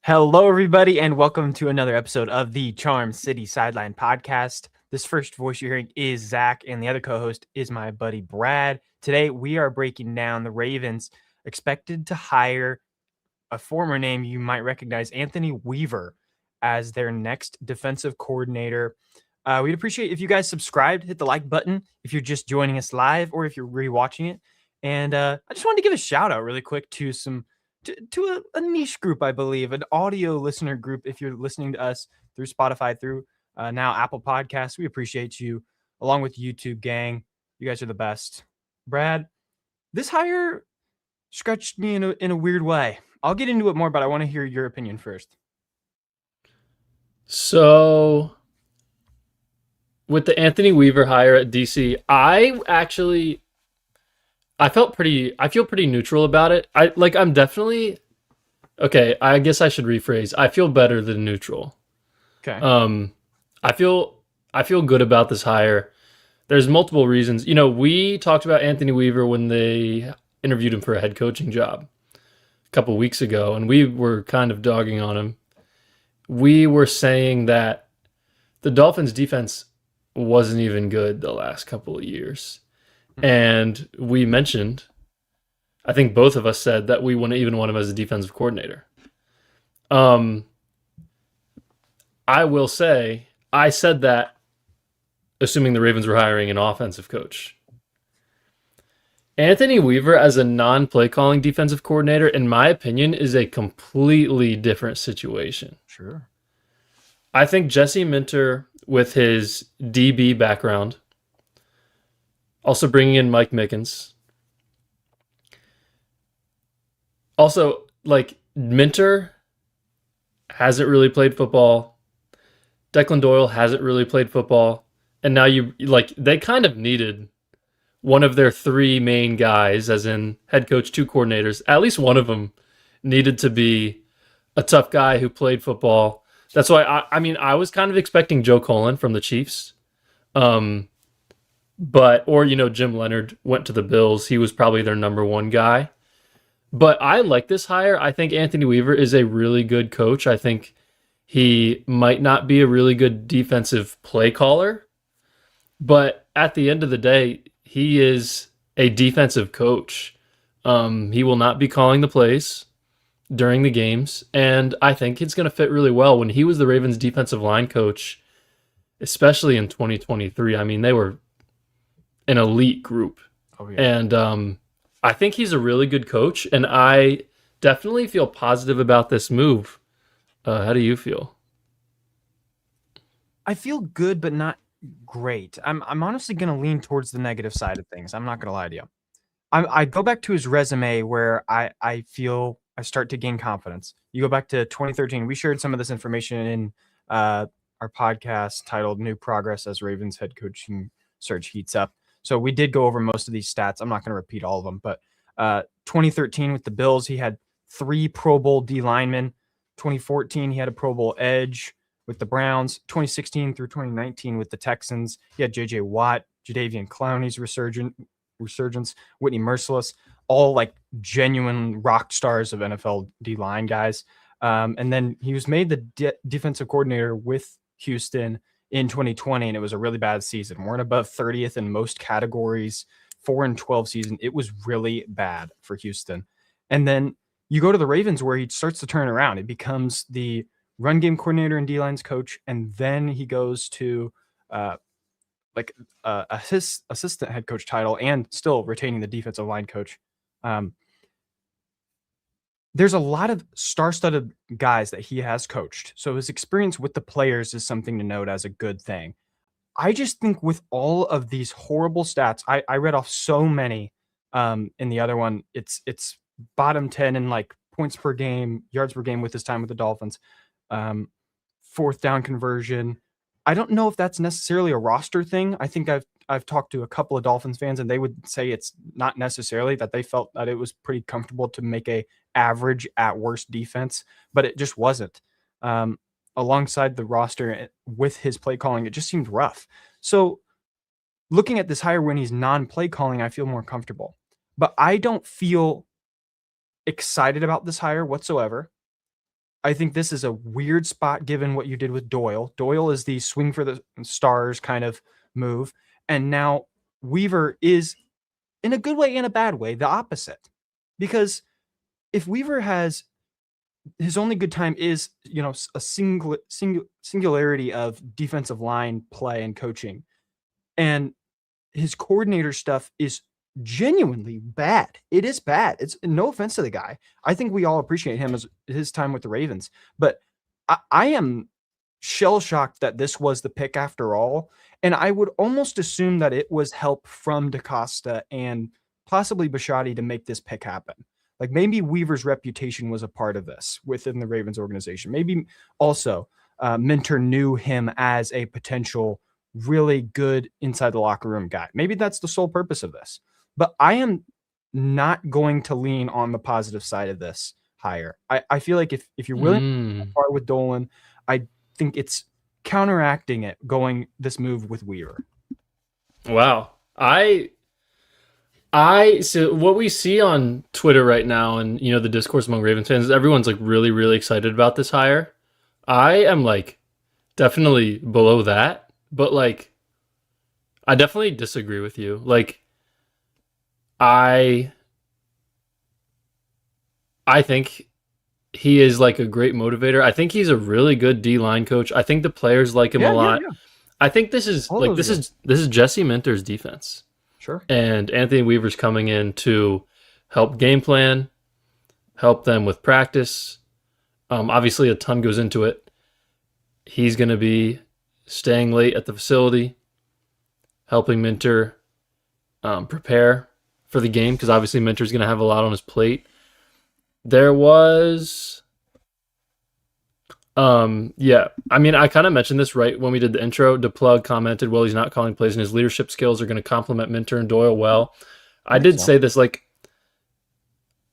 Hello, everybody, and welcome to another episode of the Charm City Sideline podcast. This first voice you're hearing is Zach, and the other co-host is my buddy Brad. Today, we are breaking down the Ravens expected to hire a former name you might recognize, Anthony Weaver, as their next defensive coordinator. We'd appreciate if you guys subscribed, hit the like button if you're just joining us live or if you're rewatching it. And I just wanted to give a shout out really quick to a niche group, I believe, an audio listener group. If you're listening to us through Spotify, through now Apple Podcasts, we appreciate you, along with YouTube gang. You guys are the best. Brad, this hire scratched me in a weird way. I'll get into it more, but I want to hear your opinion first. So, with the Anthony Weaver hire at DC, I feel pretty neutral about it. I'm definitely okay. I guess I should rephrase. I feel better than neutral. Okay. I feel good about this hire. There's multiple reasons. We talked about Anthony Weaver when they interviewed him for a head coaching job a couple weeks ago, and we were kind of dogging on him. We were saying that the Dolphins defense wasn't even good the last couple of years. And we mentioned, I think both of us said that we wouldn't even want him as a defensive coordinator. I will say, I said that assuming the Ravens were hiring an offensive coach. Anthony Weaver as a non-play calling defensive coordinator, in my opinion, is a completely different situation. Sure. I think Jesse Minter, with his DB background, also bringing in Mike Mickens. Also, Minter hasn't really played football. Declan Doyle hasn't really played football. And now they kind of needed one of their three main guys, as in head coach, two coordinators. At least one of them needed to be a tough guy who played football. That's why I was kind of expecting Joe Cullen from the Chiefs. Jim Leonard went to the Bills. He was probably their number one guy. But I like this hire. I think Anthony Weaver is a really good coach. I think he might not be a really good defensive play caller, but at the end of the day, he is a defensive coach. He will not be calling the plays during the games, and I think it's going to fit really well. When he was the Ravens defensive line coach, especially in 2023, they were an elite group. Oh, yeah. And I think he's a really good coach, and I definitely feel positive about this move. How do you feel? I feel good, but not great. I'm honestly going to lean towards the negative side of things. I'm not going to lie to you. I go back to his resume where I feel I start to gain confidence. You go back to 2013. We shared some of this information in our podcast titled New Progress as Ravens Head Coaching Search Heats Up. So we did go over most of these stats. I'm not going to repeat all of them, but 2013 with the Bills, he had 3 Pro Bowl D linemen. 2014, he had a Pro Bowl edge with the Browns. 2016 through 2019 with the Texans, he had J.J. Watt, Jadeveon Clowney's resurgence, Whitney Merciless, all like genuine rock stars of NFL D-line guys. And then he was made the defensive coordinator with Houston in 2020, and it was a really bad season. Weren't above 30th in most categories, 4-12 season. It was really bad for Houston. And then you go to the Ravens where he starts to turn around. He becomes the run game coordinator and D-lines coach, and then he goes to his assistant head coach title and still retaining the defensive line coach. There's a lot of star-studded guys that he has coached. So his experience with the players is something to note as a good thing. I just think with all of these horrible stats, I read off so many in the other one. It's bottom 10 in like points per game, yards per game with his time with the Dolphins, fourth down conversion. I don't know if that's necessarily a roster thing. I think I've talked to a couple of Dolphins fans, and they would say it's not necessarily that. They felt that it was pretty comfortable to make a average at worst defense, but it just wasn't. Alongside the roster with his play calling, it just seemed rough. So looking at this hire when he's non-play calling, I feel more comfortable. But I don't feel excited about this hire whatsoever. I think this is a weird spot given what you did with Doyle. Doyle is the swing for the stars kind of move. And now Weaver is, in a good way and a bad way, the opposite. Because if Weaver has his only good time is, a singularity of defensive line play and coaching, and his coordinator stuff is genuinely bad. It is bad. It's no offense to the guy. I think we all appreciate him as his time with the Ravens, but I am shell shocked that this was the pick after all. And I would almost assume that it was help from DaCosta and possibly Bisciotti to make this pick happen. Like maybe Weaver's reputation was a part of this within the Ravens organization. Maybe also Minter knew him as a potential really good inside the locker room guy. Maybe that's the sole purpose of this. But I am not going to lean on the positive side of this hire. I feel like if you're willing to part with Dolan, I think it's counteracting it going this move with Weaver. Wow. So what we see on Twitter right now and the discourse among Ravens fans is everyone's like really, really excited about this hire. I am like definitely below that, but like I definitely disagree with you. Like I think he is like a great motivator. I think he's a really good D-line coach. I think the players like him a lot. Yeah. I think this is Jesse Minter's defense. Sure. And Anthony Weaver's coming in to help game plan, help them with practice. Obviously, a ton goes into it. He's going to be staying late at the facility, helping Minter prepare for the game, because obviously Minter's going to have a lot on his plate. There was... I mean, I kind of mentioned this right when we did the intro. DePlug commented, well, he's not calling plays and his leadership skills are going to complement Minter and Doyle well. I did say this, like,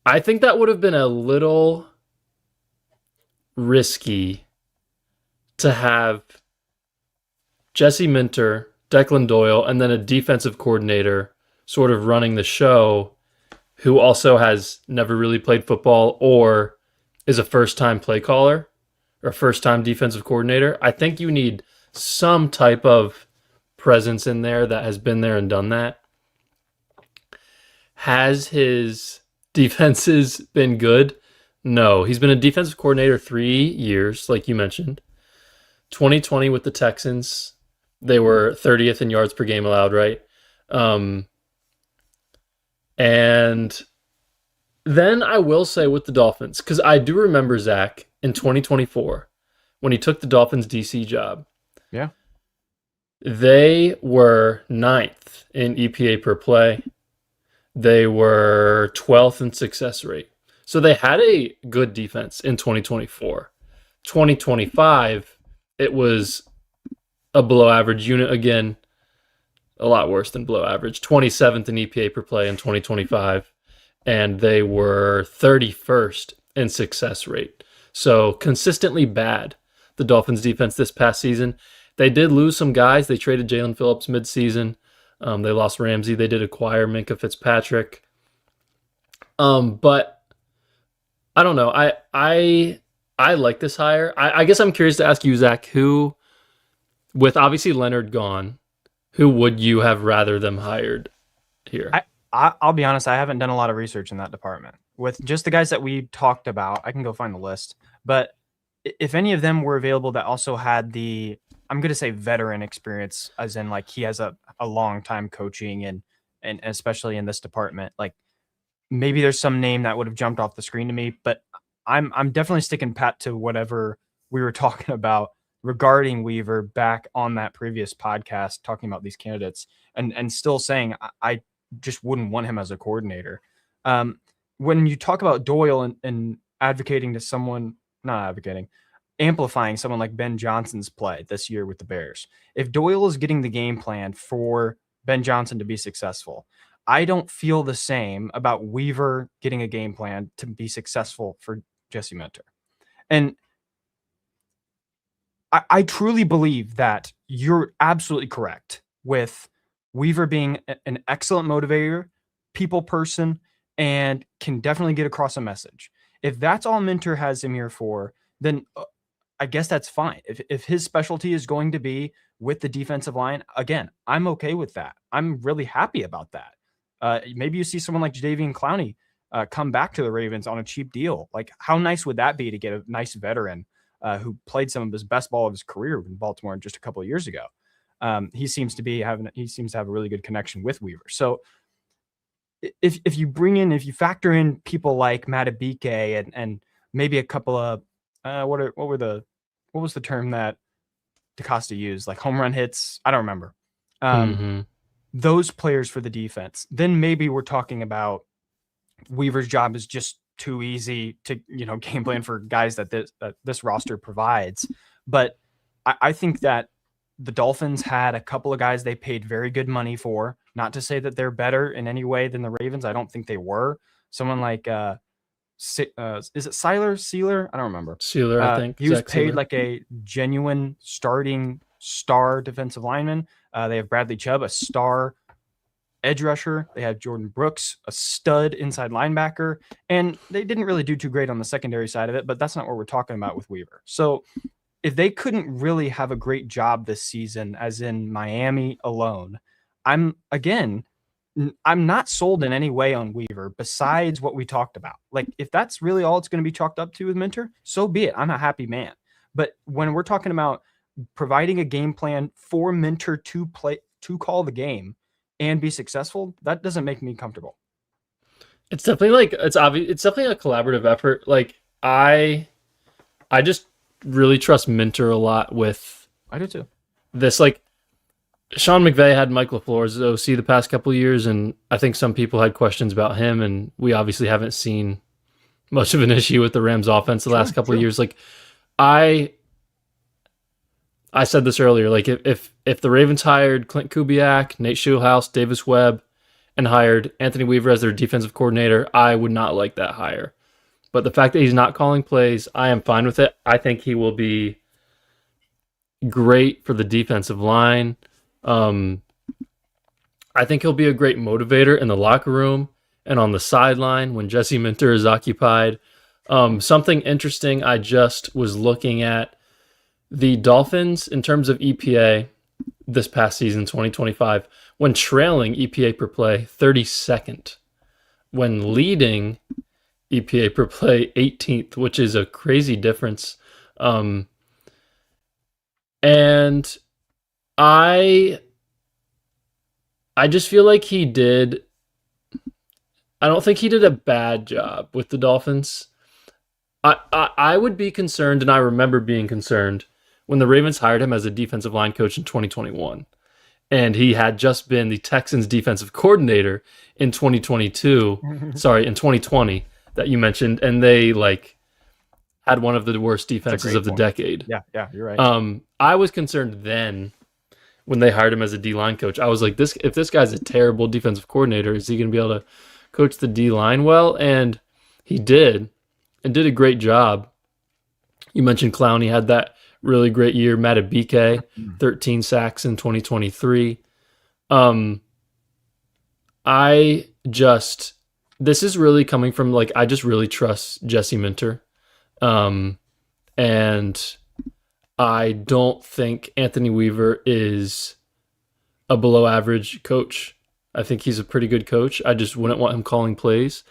I think that would have been a little risky to have Jesse Minter, Declan Doyle, and then a defensive coordinator sort of running the show who also has never really played football or is a first-time play caller or first-time defensive coordinator. I think you need some type of presence in there that has been there and done that. Has his defenses been good? No. He's been a defensive coordinator 3 years, like you mentioned. 2020 with the Texans, they were 30th in yards per game allowed, right? And then I will say with the Dolphins, because I do remember Zach in 2024 when he took the Dolphins DC job. Yeah. They were 9th in EPA per play. They were 12th in success rate. So they had a good defense in 2024. 2025, it was a below average unit again, a lot worse than below average. 27th in EPA per play in 2025. And they were 31st in success rate. So consistently bad, the Dolphins defense this past season. They did lose some guys. They traded Jalen Phillips midseason. They lost Ramsey. They did acquire Minkah Fitzpatrick. But I don't know. I like this hire. I guess I'm curious to ask you, Zach, who, with obviously Leonard gone, who would you have rather them hired here? I'll be honest, I haven't done a lot of research in that department. With just the guys that we talked about, I can go find the list. But if any of them were available that also had the, I'm going to say veteran experience, as in like he has a long time coaching and especially in this department, like maybe there's some name that would have jumped off the screen to me, but I'm definitely sticking pat to whatever we were talking about regarding Weaver back on that previous podcast, talking about these candidates and still saying I just wouldn't want him as a coordinator. When you talk about Doyle and advocating to someone, not advocating, amplifying someone like Ben Johnson's play this year with the Bears. If Doyle is getting the game plan for Ben Johnson to be successful, I don't feel the same about Weaver getting a game plan to be successful for Jesse Minter. And I truly believe that you're absolutely correct with Weaver being an excellent motivator, people person, and can definitely get across a message. If that's all Minter has him here for, then I guess that's fine. If his specialty is going to be with the defensive line, again, I'm okay with that. I'm really happy about that. Maybe you see someone like Jadeveon Clowney come back to the Ravens on a cheap deal. Like, how nice would that be to get a nice veteran who played some of his best ball of his career in Baltimore just a couple of years ago? He seems to have a really good connection with Weaver. So if you factor in people like Matabike and maybe a couple of what was the term that DaCosta used, like home run hits? I don't remember. Those players for the defense, then maybe we're talking about Weaver's job is just too easy to, game plan for guys that this roster provides. But I think that the Dolphins had a couple of guys they paid very good money for. Not to say that they're better in any way than the Ravens. I don't think they were. Someone like is it Sealer? I don't remember. Sealer, I think. He was paid like a genuine starting star defensive lineman. They have Bradley Chubb, a star edge rusher. They have Jordan Brooks, a stud inside linebacker. And they didn't really do too great on the secondary side of it, but that's not what we're talking about with Weaver. So if they couldn't really have a great job this season, as in Miami alone, I'm not sold in any way on Weaver besides what we talked about. Like, if that's really all it's going to be chalked up to with Minter, so be it. I'm a happy man. But when we're talking about providing a game plan for Minter to call the game and be successful, that doesn't make me comfortable. It's definitely it's obvious. It's definitely a collaborative effort. Like, I just really trust Minter a lot with. I do too. This, like, Sean McVay had Mike LaFleur as OC the past couple of years, and I think some people had questions about him, and we obviously haven't seen much of an issue with the Rams offense the last couple of years. Like, I said this earlier, like, if the Ravens hired Clint Kubiak, Nate Schulhouse, Davis Webb, and hired Anthony Weaver as their defensive coordinator, I would not like that hire. But the fact that he's not calling plays, I am fine with it. I think he will be great for the defensive line. I think he'll be a great motivator in the locker room and on the sideline when Jesse Minter is occupied. Something interesting, I just was looking at the Dolphins in terms of EPA this past season, 2025, when trailing EPA per play, 32nd. When leading EPA per play, 18th, which is a crazy difference. And I just feel like I don't think he did a bad job with the Dolphins. I would be concerned, and I remember being concerned when the Ravens hired him as a defensive line coach in 2021. And he had just been the Texans defensive coordinator in 2020 that you mentioned, and they had one of the worst defenses of the decade. Yeah, you're right. I was concerned then when they hired him as a D-line coach. I was like, if this guy's a terrible defensive coordinator, is he going to be able to coach the D-line well? And he did, and did a great job. You mentioned Clowney had that really great year. Matabike, 13 sacks in 2023. This is really coming from, I just really trust Jesse Minter. And I don't think Anthony Weaver is a below average coach. I think he's a pretty good coach. I just wouldn't want him calling plays.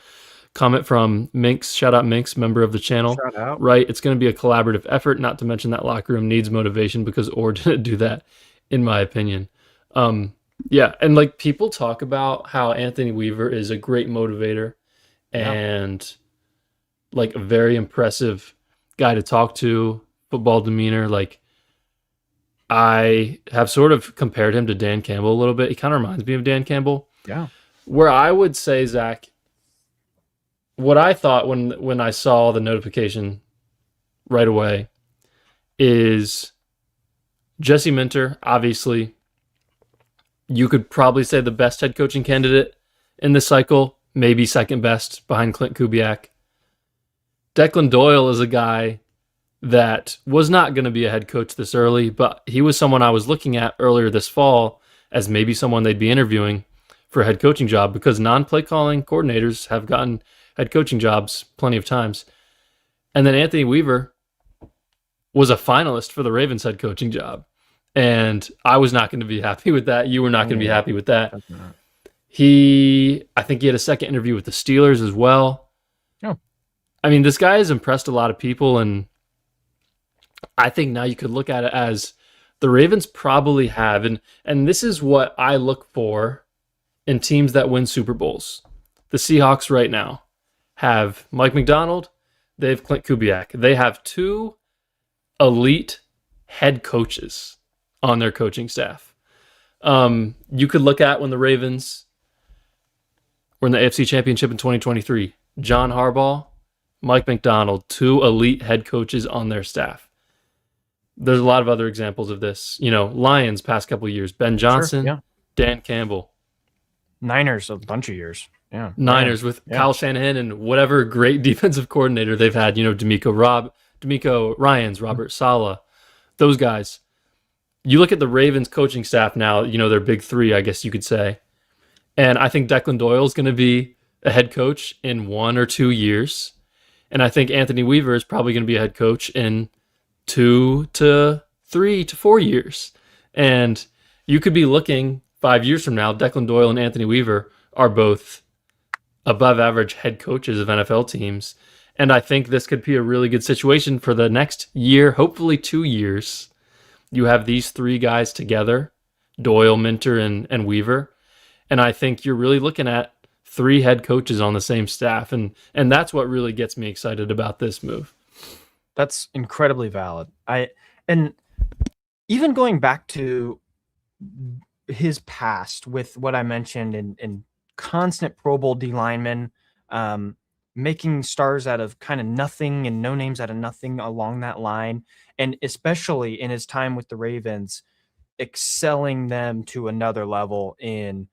Comment from Minx, shout out Minx, member of the channel. Shout out. Right, it's going to be a collaborative effort, not to mention that locker room needs motivation because Orr didn't do that, in my opinion. Yeah, and people talk about how Anthony Weaver is a great motivator and a very impressive guy to talk to, football demeanor. I have sort of compared him to Dan Campbell a little bit. He kind of reminds me of Dan Campbell. Yeah. Where I would say, Zach, what I thought when I saw the notification right away is Jesse Minter, obviously, you could probably say the best head coaching candidate in this cycle, maybe second best behind Clint Kubiak. Declan Doyle is a guy that was not going to be a head coach this early, but he was someone I was looking at earlier this fall as maybe someone they'd be interviewing for a head coaching job because non-play calling coordinators have gotten head coaching jobs plenty of times. And then Anthony Weaver, was a finalist for the Ravens head coaching job. And I was not going to be happy with that. You were not going to be Oh, happy with that. definitely not. I think he had a second interview with the Steelers as well. Oh, I mean, this guy has impressed a lot of people, and I think now you could look at it as the Ravens probably have, and this is what I look for in teams that win Super Bowls. The Seahawks right now have Mike McDonald, they have Clint Kubiak. They have two elite head coaches on their coaching staff. You could look at when the Ravens were in the AFC Championship in 2023. John Harbaugh, Mike McDonald, two elite head coaches on their staff. There's a lot of other examples of this. Lions past couple of years. Ben sure. Johnson, Yeah. Dan Campbell. Niners a bunch of years. Yeah. Niners with Kyle Shanahan and whatever great defensive coordinator they've had. D'Amico Ryans, Robert Saleh, those guys. You look at the Ravens coaching staff now, their big three, I guess you could say. And I think Declan Doyle is going to be a head coach in 1 or 2 years. And I think Anthony Weaver is probably going to be a head coach in 2 to 3 to 4 years. And you could be looking 5 years from now, Declan Doyle and Anthony Weaver are both above average head coaches of NFL teams. And I think this could be a really good situation for the next year, hopefully 2 years. You have these three guys together, Doyle, Minter, and Weaver. And I think you're really looking at 3 head coaches on the same staff. And that's what really gets me excited about this move. That's incredibly valid. And even going back to his past with what I mentioned in constant Pro Bowl D linemen, making stars out of kind of nothing and no names out of nothing along that line, and especially in his time with the Ravens, excelling them to another level in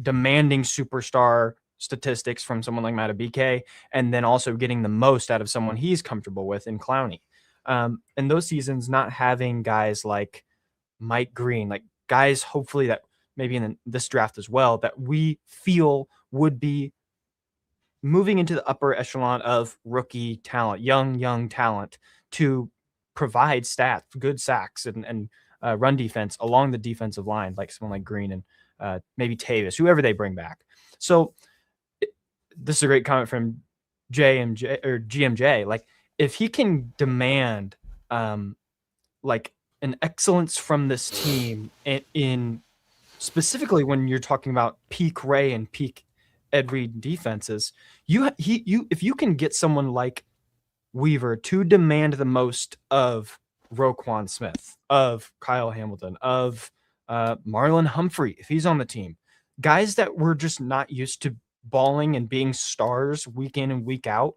demanding superstar statistics from someone like Matabike, and then also getting the most out of someone he's comfortable with in Clowney. And those seasons, not having guys like Mike Green, like guys hopefully that maybe in this draft as well, that we feel would be moving into the upper echelon of rookie talent, young talent, to provide stats, good sacks, and run defense along the defensive line, like someone like Green and maybe Tavis, whoever they bring back. So this is a great comment from JMJ or GMJ. Like, if he can demand like an excellence from this team in specifically when you're talking about peak Ray and peak Ed Reed defenses, if you can get someone like Weaver to demand the most of Roquan Smith, of Kyle Hamilton, of Marlon Humphrey, if he's on the team, guys that we're just not used to balling and being stars week in and week out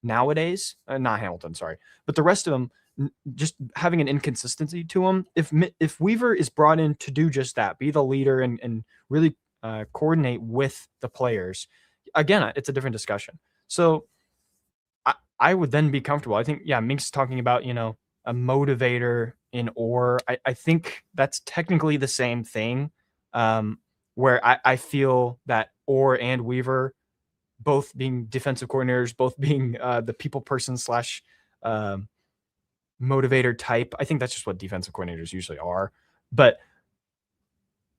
nowadays. Not Hamilton, sorry, but the rest of them just having an inconsistency to them. If Weaver is brought in to do just that, be the leader and really coordinate with the players, again, it's a different discussion. So I would then be comfortable. I think, Mink's talking about, a motivator in Orr. I think that's technically the same thing, where I feel that Orr and Weaver, both being defensive coordinators, both being the people person slash motivator type. I think that's just what defensive coordinators usually are. But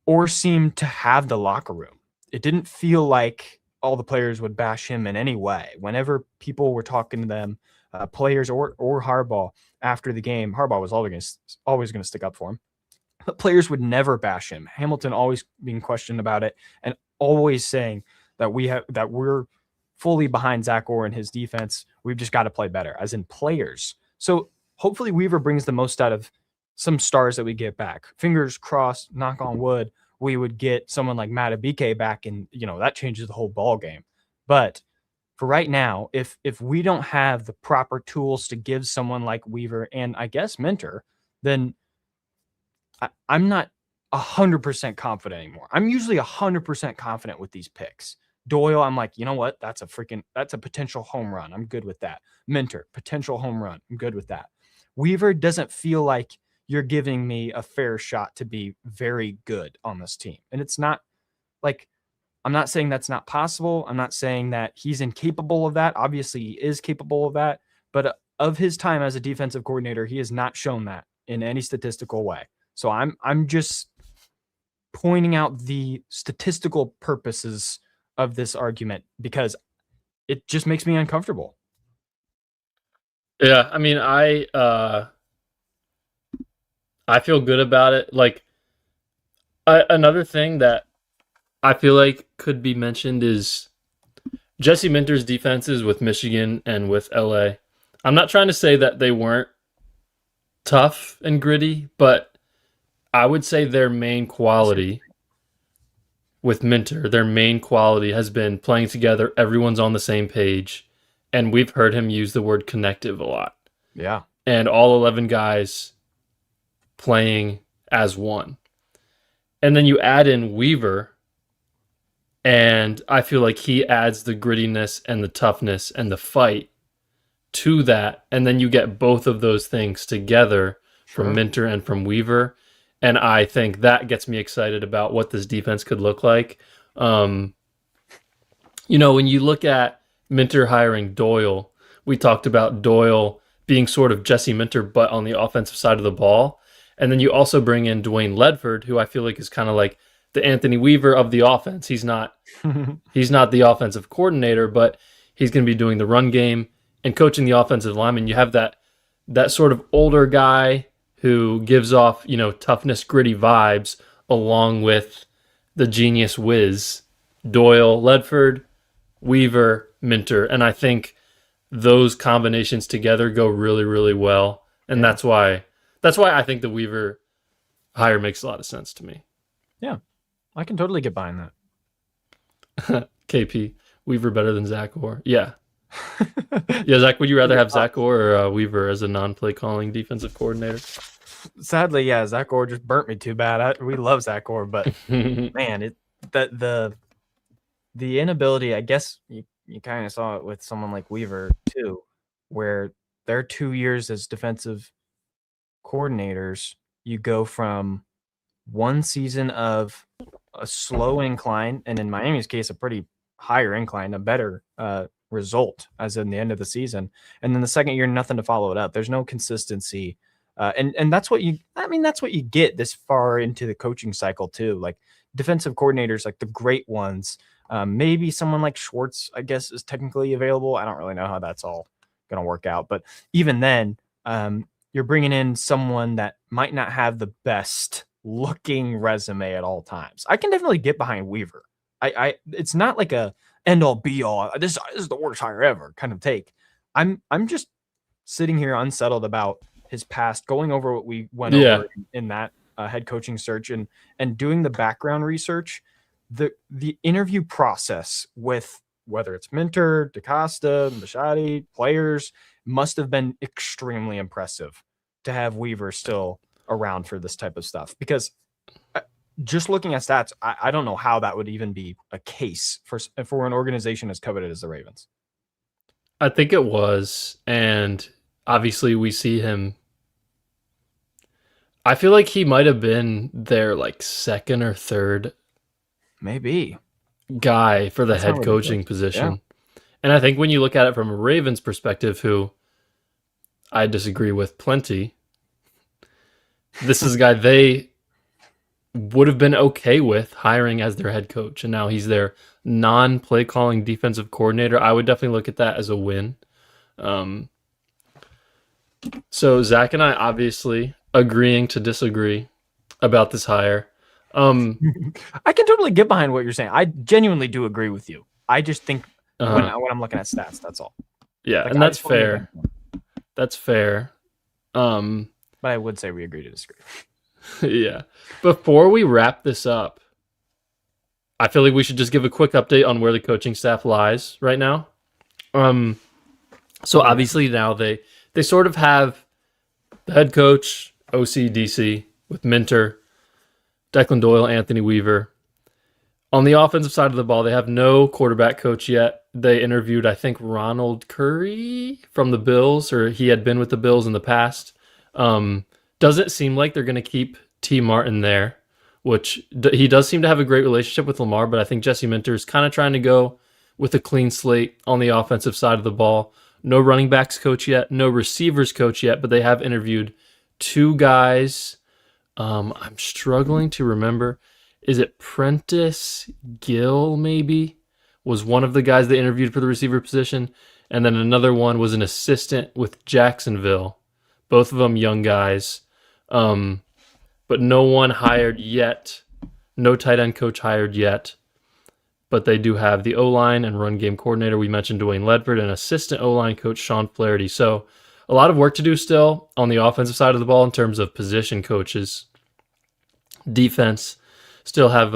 Orr seemed to have the locker room. It didn't feel like all the players would bash him in any way. Whenever people were talking to them, players or Harbaugh after the game, Harbaugh was always going to stick up for him. But players would never bash him. Hamilton always being questioned about it and always saying that we're fully behind Zach Orr and his defense. We've just got to play better, as in players. So hopefully Weaver brings the most out of some stars that we get back. Fingers crossed, knock on wood, we would get someone like Matabike back, and that changes the whole ball game. But for right now, if we don't have the proper tools to give someone like Weaver and I guess Minter, then I'm not 100% confident anymore. I'm usually 100% confident with these picks. Doyle, I'm like, you know what? That's a potential home run. I'm good with that. Minter, potential home run. I'm good with that. Weaver doesn't feel like you're giving me a fair shot to be very good on this team. And it's not like, I'm not saying that's not possible. I'm not saying that he's incapable of that. Obviously, he is capable of that. But of his time as a defensive coordinator, he has not shown that in any statistical way. So I'm just pointing out the statistical purposes of this argument because it just makes me uncomfortable. Yeah, I mean, I feel good about it. Like another thing that I feel like could be mentioned is Jesse Minter's defenses with Michigan and with LA. I'm not trying to say that they weren't tough and gritty, but I would say their main quality with Minter, their main quality has been playing together. Everyone's on the same page. And we've heard him use the word connective a lot. Yeah. And all 11 guys playing as one. And then you add in Weaver, and I feel like he adds the grittiness and the toughness and the fight to that. And then you get both of those things together from Minter and from Weaver. And I think that gets me excited about what this defense could look like. When you look at Minter hiring Doyle, we talked about Doyle being sort of Jesse Minter, but on the offensive side of the ball. And then you also bring in Dwayne Ledford, who I feel like is kind of like the Anthony Weaver of the offense. He's not the offensive coordinator, but he's going to be doing the run game and coaching the offensive lineman. You have that sort of older guy who gives off, toughness, gritty vibes, along with the genius whiz, Doyle, Ledford, Weaver, Minter. And I think those combinations together go really, really well. And that's why I think the Weaver hire makes a lot of sense to me. Yeah, I can totally get behind that. KP, Weaver better than Zach Orr. Yeah. Yeah, Zach, would you rather have Zach Orr or Weaver as a non-play calling defensive coordinator? Sadly, yeah, Zach Orr just burnt me too bad. We love Zach Orr, but man, the inability, I guess you kind of saw it with someone like Weaver too, where their 2 years as defensive coordinators, you go from one season of a slow incline, and in Miami's case, a pretty higher incline, a better result as in the end of the season. And then the second year, nothing to follow it up. There's no consistency. And that's what that's what you get this far into the coaching cycle too. Like defensive coordinators, like the great ones, maybe someone like Schwartz, I guess, is technically available. I don't really know how that's all going to work out, but even then, you're bringing in someone that might not have the best looking resume at all times. I can definitely get behind Weaver. It's not like a end all be all. This is the worst hire ever kind of take. I'm just sitting here unsettled about his past, going over what we went over in that head coaching search and doing the background research. The interview process with whether it's Minter, DaCosta, Machadi, players must have been extremely impressive to have Weaver still around for this type of stuff, because just looking at stats, I don't know how that would even be a case for an organization as coveted as the Ravens. I think it was, and obviously we see him. I feel like he might have been their like second or third maybe guy for the head coaching position. Yeah. And I think when you look at it from a Ravens perspective, who I disagree with plenty, this is a guy they would have been okay with hiring as their head coach, and now he's their non-play calling defensive coordinator. I would definitely look at that as a win. So Zach and I obviously agreeing to disagree about this hire. I can totally get behind what you're saying. I genuinely do agree with you. I just think when I'm looking at stats, that's all. Yeah, like, and that's fair. That's fair. But I would say we agree to disagree. Yeah. Before we wrap this up, I feel like we should just give a quick update on where the coaching staff lies right now. So obviously now they sort of have the head coach, OC, DC, with Minter, Declan Doyle, Anthony Weaver. On the offensive side of the ball, they have no quarterback coach yet. They interviewed, I think, Ronald Curry from the Bills, or he had been with the Bills in the past. Doesn't seem like they're going to keep T. Martin there, which he does seem to have a great relationship with Lamar, but I think Jesse Minter is kind of trying to go with a clean slate on the offensive side of the ball. No running backs coach yet, no receivers coach yet, but they have interviewed two guys. I'm struggling to remember. Is it Prentice Gill, maybe? Was one of the guys they interviewed for the receiver position. And then another one was an assistant with Jacksonville. Both of them young guys. But no one hired yet. No tight end coach hired yet. But they do have the O-line and run game coordinator. We mentioned Dwayne Ledford and assistant O-line coach Sean Flaherty. So a lot of work to do still on the offensive side of the ball in terms of position coaches. Defense still have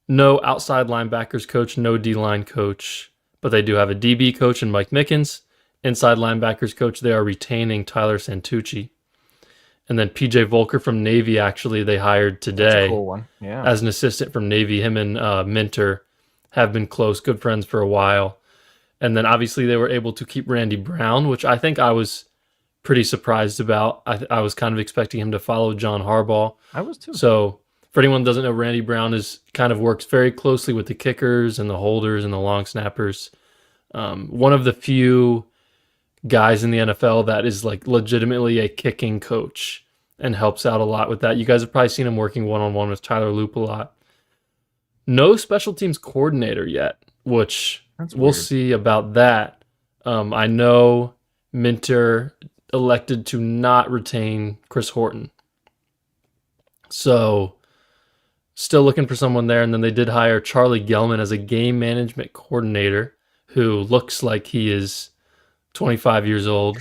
no outside linebackers coach, no D-line coach, but they do have a DB coach in Mike Mickens. Inside linebackers coach, they are retaining Tyler Santucci. And then PJ Volker from Navy, actually, they hired today. That's a cool one. Yeah. As an assistant from Navy. Him and Minter have been close, good friends for a while. And then obviously they were able to keep Randy Brown, which I think I was pretty surprised about. I was kind of expecting him to follow John Harbaugh. I was too. So for anyone who doesn't know, Randy Brown kind of works very closely with the kickers and the holders and the long snappers. One of the few guys in the NFL that is like legitimately a kicking coach and helps out a lot with that. You guys have probably seen him working one-on-one with Tyler Loop a lot. No special teams coordinator yet, which we'll see about that. I know Minter elected to not retain Chris Horton. So still looking for someone there. And then they did hire Charlie Gelman as a game management coordinator who looks like he is 25 years old.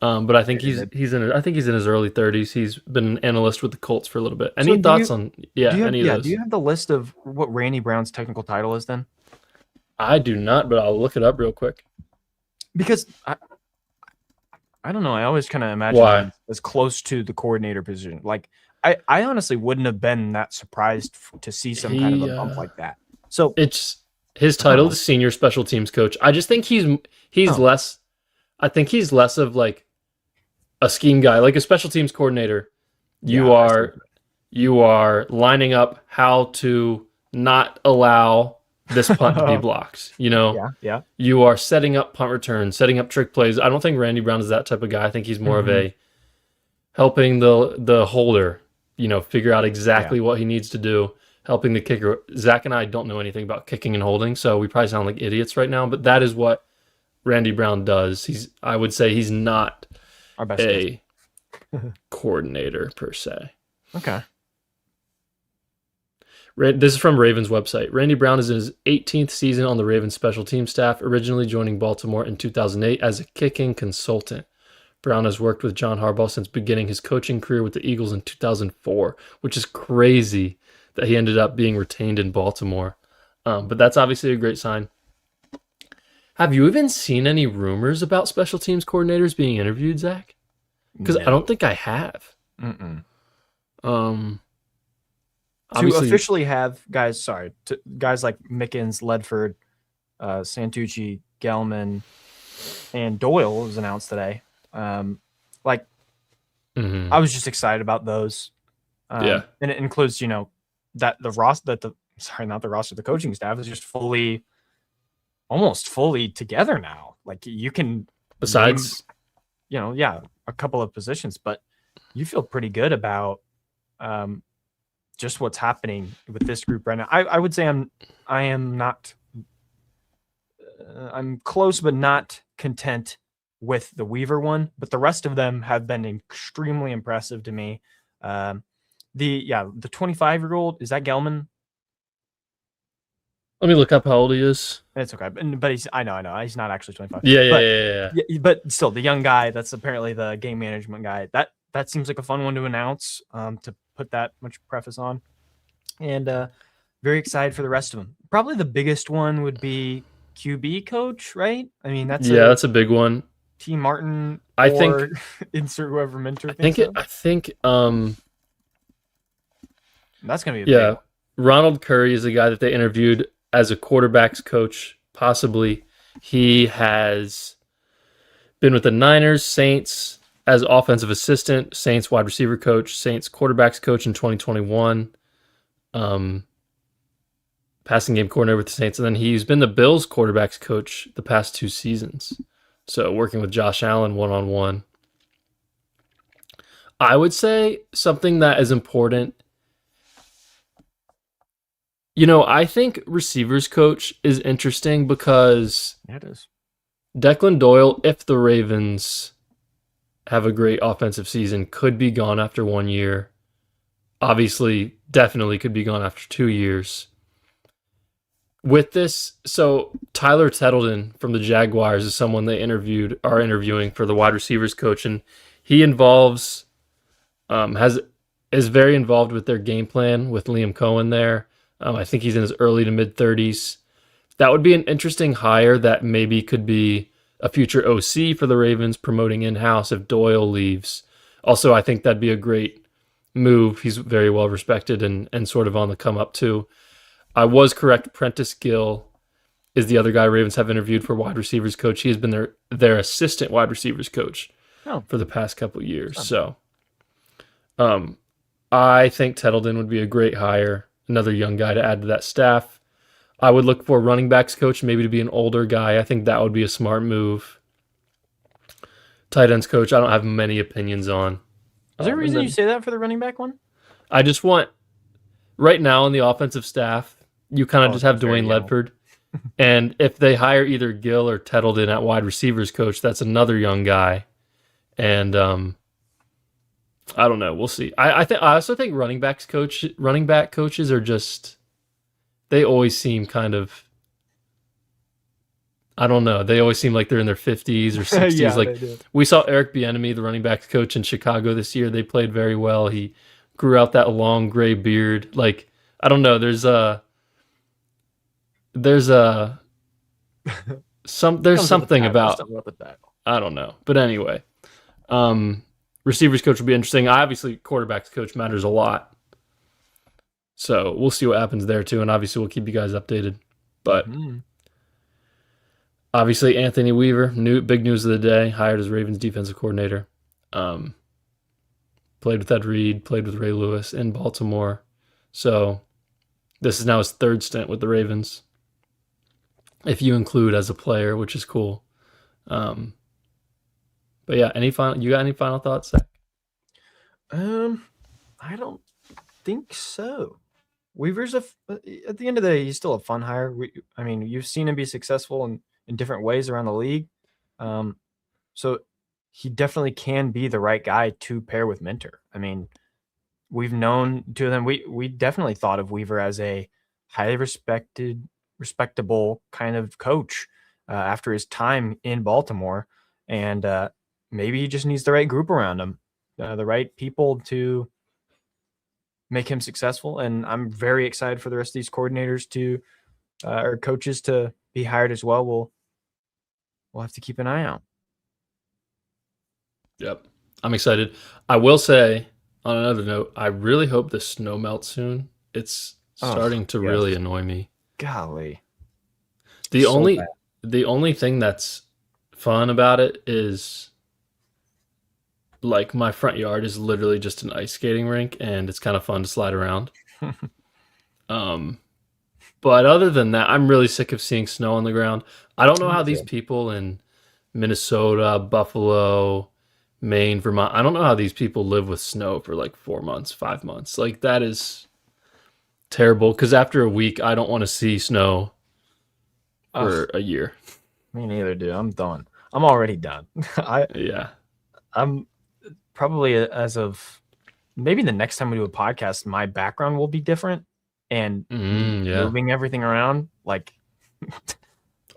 But I think he's in his early 30s. He's been an analyst with the Colts for a little bit. Any thoughts on any of those? Do you have the list of what Randy Brown's technical title is then? I do not, but I'll look it up real quick. Because I don't know. I always kind of imagine him as close to the coordinator position. Like I honestly wouldn't have been that surprised to see some kind of a bump like that. So it's his title is senior special teams coach. I just think he's less. I think he's less of like a scheme guy, like a special teams coordinator. You are lining up how to not allow this punt to be blocked. You know, you are setting up punt returns, setting up trick plays. I don't think Randy Brown is that type of guy. I think he's more of a helping the holder, figure out exactly what he needs to do, helping the kicker. Zach and I don't know anything about kicking and holding, so we probably sound like idiots right now, but that is what Randy Brown does. I would say he's not our best coordinator per se. Okay. This is from Ravens website. Randy Brown is in his 18th season on the Ravens special team staff, originally joining Baltimore in 2008 as a kicking consultant. Brown has worked with John Harbaugh since beginning his coaching career with the Eagles in 2004, which is crazy that he ended up being retained in Baltimore. But that's obviously a great sign. Have you even seen any rumors about special teams coordinators being interviewed, Zach? Because I don't think I have. To officially have guys like Mickens, Ledford, Santucci, Gelman, and Doyle was announced today. I was just excited about those. And it includes, that the coaching staff is just almost fully together now. Like you can besides a couple of positions, but you feel pretty good about just what's happening with this group right now. I would say I'm close but not content with the Weaver one, but the rest of them have been extremely impressive to me. The 25-year-old, is that Gelman? Let me look up how old he is. It's okay, but I know he's not actually 25. Yeah. But still, the young guy that's apparently the game management guy. That seems like a fun one to announce. To put that much preface on, and very excited for the rest of them. Probably the biggest one would be QB coach, right? I mean, that's a big one. T. Martin. I think insert whoever Minter. I think that's gonna be big one. Ronald Curry is a guy that they interviewed as a quarterbacks coach, possibly. He has been with the Niners, Saints as offensive assistant, Saints wide receiver coach, Saints quarterbacks coach in 2021. passing game coordinator with the Saints, and then he's been the Bills quarterbacks coach the past 2 seasons. So working with Josh Allen one-on-one. I would say something that is important. I think receivers coach is interesting because It is. Declan Doyle, if the Ravens have a great offensive season, could be gone after 1 year. Obviously, definitely could be gone after 2 years. With this, so Tyler Tettleton from the Jaguars is someone they are interviewing for the wide receivers coach, and he is very involved with their game plan with Liam Cohen there. I think he's in his early to mid 30s. That would be an interesting hire that maybe could be a future OC for the Ravens, promoting in-house if Doyle leaves. Also, I think that'd be a great move. He's very well respected and sort of on the come up too. I was correct. Prentice Gill is the other guy Ravens have interviewed for wide receivers coach. He has been their assistant wide receivers coach for the past couple of years. So I think Tettleton would be a great hire. Another young guy to add to that staff. I would look for a running backs coach, maybe to be an older guy. I think that would be a smart move. Tight ends coach, I don't have many opinions on. Is there a reason you say that for the running back one? I just want, right now on the offensive staff, you kind of just have Dwayne Ledford. And if they hire either Gill or Tettleton at wide receivers coach, that's another young guy. And I don't know. We'll see. I also think running back coaches are just, they always seem kind of, I don't know. They always seem like they're in their 50s or 60s. Yeah, like we saw Eric Bieniemy, the running backs coach in Chicago this year. They played very well. He grew out that long gray beard. Like, I don't know. There's something about, I don't know. But anyway, receivers coach will be interesting. Obviously, quarterbacks coach matters a lot. So we'll see what happens there too. And obviously we'll keep you guys updated. But obviously Anthony Weaver, big news of the day, hired as Ravens defensive coordinator. Played with Ed Reed, played with Ray Lewis in Baltimore. So this is now his third stint with the Ravens, if you include as a player, which is cool. But yeah, you got any final thoughts, Zach? I don't think so. Weaver's at the end of the day, he's still a fun hire. I mean, you've seen him be successful in different ways around the league. So he definitely can be the right guy to pair with Minter. I mean, we've known two of them. We definitely thought of Weaver as a highly respectable kind of coach after his time in Baltimore. And maybe he just needs the right group around him, the right people to make him successful. And I'm very excited for the rest of these coordinators or coaches to be hired as well. We'll have to keep an eye out. Yep. I'm excited. I will say, on another note, I really hope the snow melts soon. It's starting to really annoy me. Golly. The only thing that's fun about it is, like, my front yard is literally just an ice skating rink, and it's kind of fun to slide around. But other than that, I'm really sick of seeing snow on the ground. I don't know how these people in Minnesota, Buffalo, Maine, Vermont, I don't know how these people live with snow for like 4 months, 5 months. Like, that is terrible, because after a week, I don't want to see snow for a year. Me neither, dude. I'm done. I'm already done. I'm probably, as of maybe the next time we do a podcast, my background will be different and moving everything around. Like,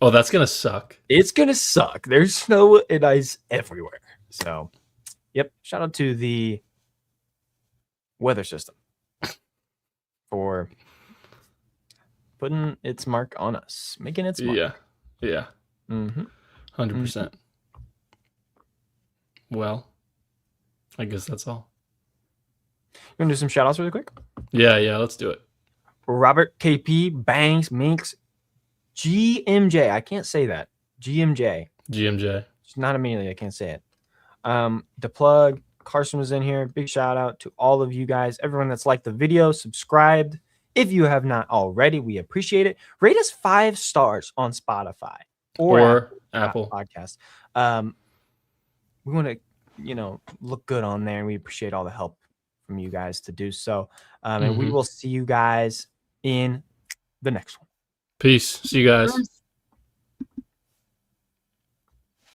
oh, that's gonna suck. It's gonna suck. There's snow and ice everywhere. So, yep. Shout out to the weather system for putting its mark on us, making its mark. Yeah. 100%. Well, I guess that's all. You want to do some shout outs really quick? Yeah, let's do it. Robert KP, Banks, Minks, GMJ. I can't say that. GMJ. It's not immediately. I can't say it. The plug. Carson was in here. Big shout out to all of you guys. Everyone that's liked the video, subscribed, If you have not already, we appreciate it. Rate us 5 stars on Spotify or Apple Apple. Podcast. We want to, look good on there, and we appreciate all the help from you guys to do so. And we will see you guys in the next one. Peace. See you guys.